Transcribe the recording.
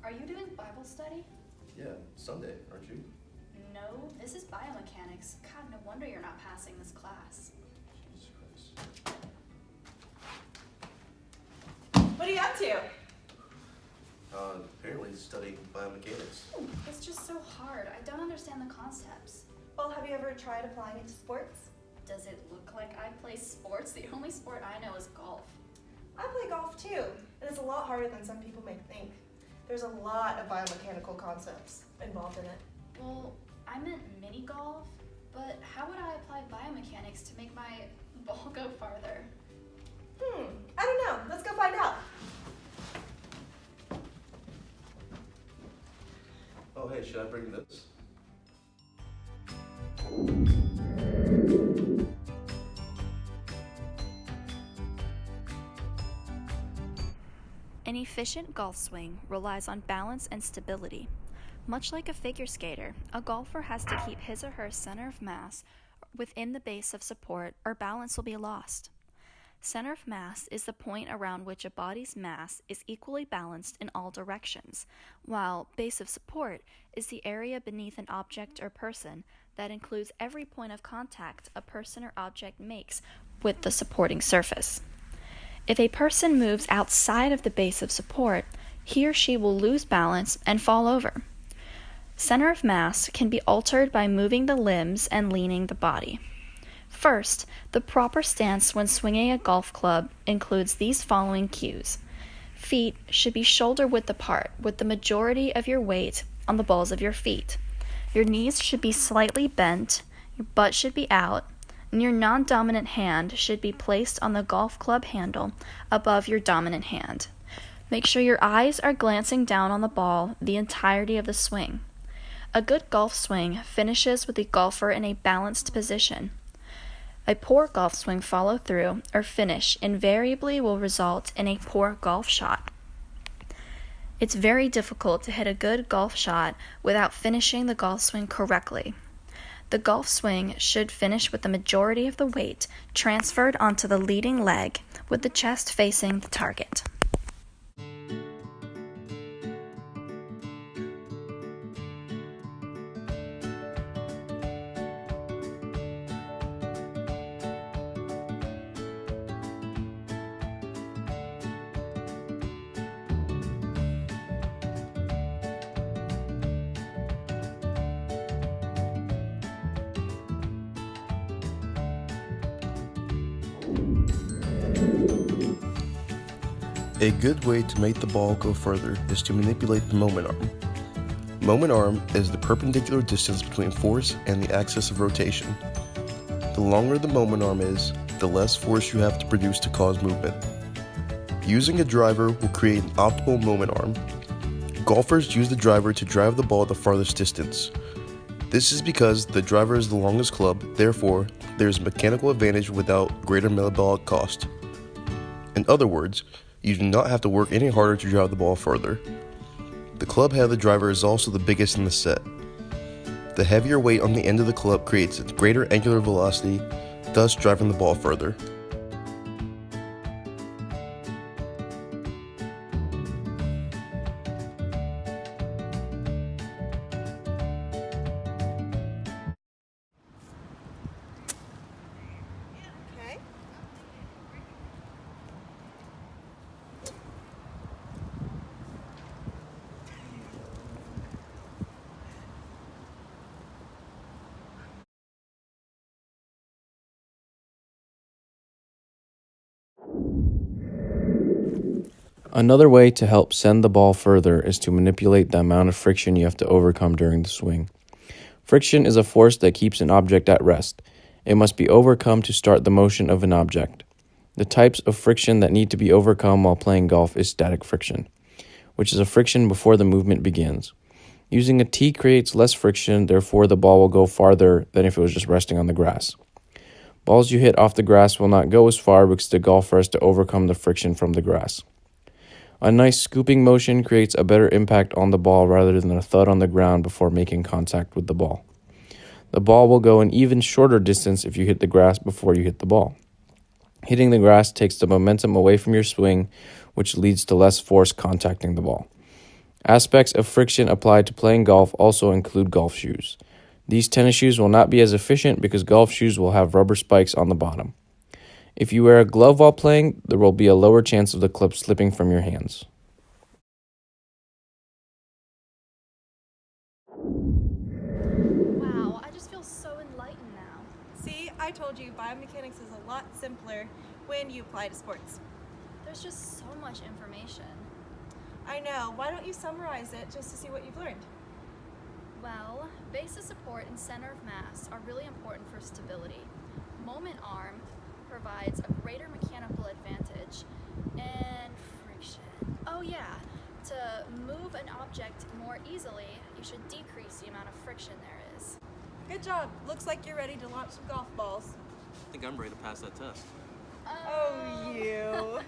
Are you doing Bible study? Yeah, Sunday, aren't you? No, this is biomechanics. God, no wonder you're not passing this class. Jesus Christ. What are you up to? Apparently studying biomechanics. It's just so hard. I don't understand the concepts. Well, have you ever tried applying it to sports? Does it look like I play sports? The only sport I know is golf. I play golf too, and it's a lot harder than some people may think. There's a lot of biomechanical concepts involved in it. Well, I meant mini golf, but how would I apply biomechanics to make my ball go farther? I don't know. Let's go find out. Oh, hey, should I bring this? An efficient golf swing relies on balance and stability. Much like a figure skater, a golfer has to keep his or her center of mass within the base of support or balance will be lost. Center of mass is the point around which a body's mass is equally balanced in all directions, while base of support is the area beneath an object or person that includes every point of contact a person or object makes with the supporting surface. If a person moves outside of the base of support, he or she will lose balance and fall over. Center of mass can be altered by moving the limbs and leaning the body. First, the proper stance when swinging a golf club includes these following cues. Feet should be shoulder-width apart with the majority of your weight on the balls of your feet. Your knees should be slightly bent, your butt should be out, and your non-dominant hand should be placed on the golf club handle above your dominant hand. Make sure your eyes are glancing down on the ball the entirety of the swing. A good golf swing finishes with the golfer in a balanced position. A poor golf swing follow-through or finish invariably will result in a poor golf shot. It's very difficult to hit a good golf shot without finishing the golf swing correctly. The golf swing should finish with the majority of the weight transferred onto the leading leg with the chest facing the target. A good way to make the ball go further is to manipulate the moment arm. Moment arm is the perpendicular distance between force and the axis of rotation. The longer the moment arm is, the less force you have to produce to cause movement. Using a driver will create an optimal moment arm. Golfers use the driver to drive the ball the farthest distance. This is because the driver is the longest club, therefore, there is a mechanical advantage without greater metabolic cost. In other words, you do not have to work any harder to drive the ball further. The club head of the driver is also the biggest in the set. The heavier weight on the end of the club creates a greater angular velocity, thus driving the ball further. Okay. Another way to help send the ball further is to manipulate the amount of friction you have to overcome during the swing. Friction is a force that keeps an object at rest. It must be overcome to start the motion of an object. The types of friction that need to be overcome while playing golf is static friction, which is a friction before the movement begins. Using a tee creates less friction, therefore the ball will go farther than if it was just resting on the grass. Balls you hit off the grass will not go as far because the golfer has to overcome the friction from the grass. A nice scooping motion creates a better impact on the ball rather than a thud on the ground before making contact with the ball. The ball will go an even shorter distance if you hit the grass before you hit the ball. Hitting the grass takes the momentum away from your swing, which leads to less force contacting the ball. Aspects of friction applied to playing golf also include golf shoes. These tennis shoes will not be as efficient because golf shoes will have rubber spikes on the bottom. If you wear a glove while playing, there will be a lower chance of the club slipping from your hands. Wow, I just feel so enlightened now. See, I told you biomechanics is a lot simpler when you apply to sports. There's just so much information. I know. Why don't you summarize it just to see what you've learned? Well, base of support and center of mass are really important for stability. Moment arm provides a greater mechanical advantage. And friction. Oh yeah, to move an object more easily, you should decrease the amount of friction there is. Good job. Looks like you're ready to launch some golf balls. I think I'm ready to pass that test. Oh, you.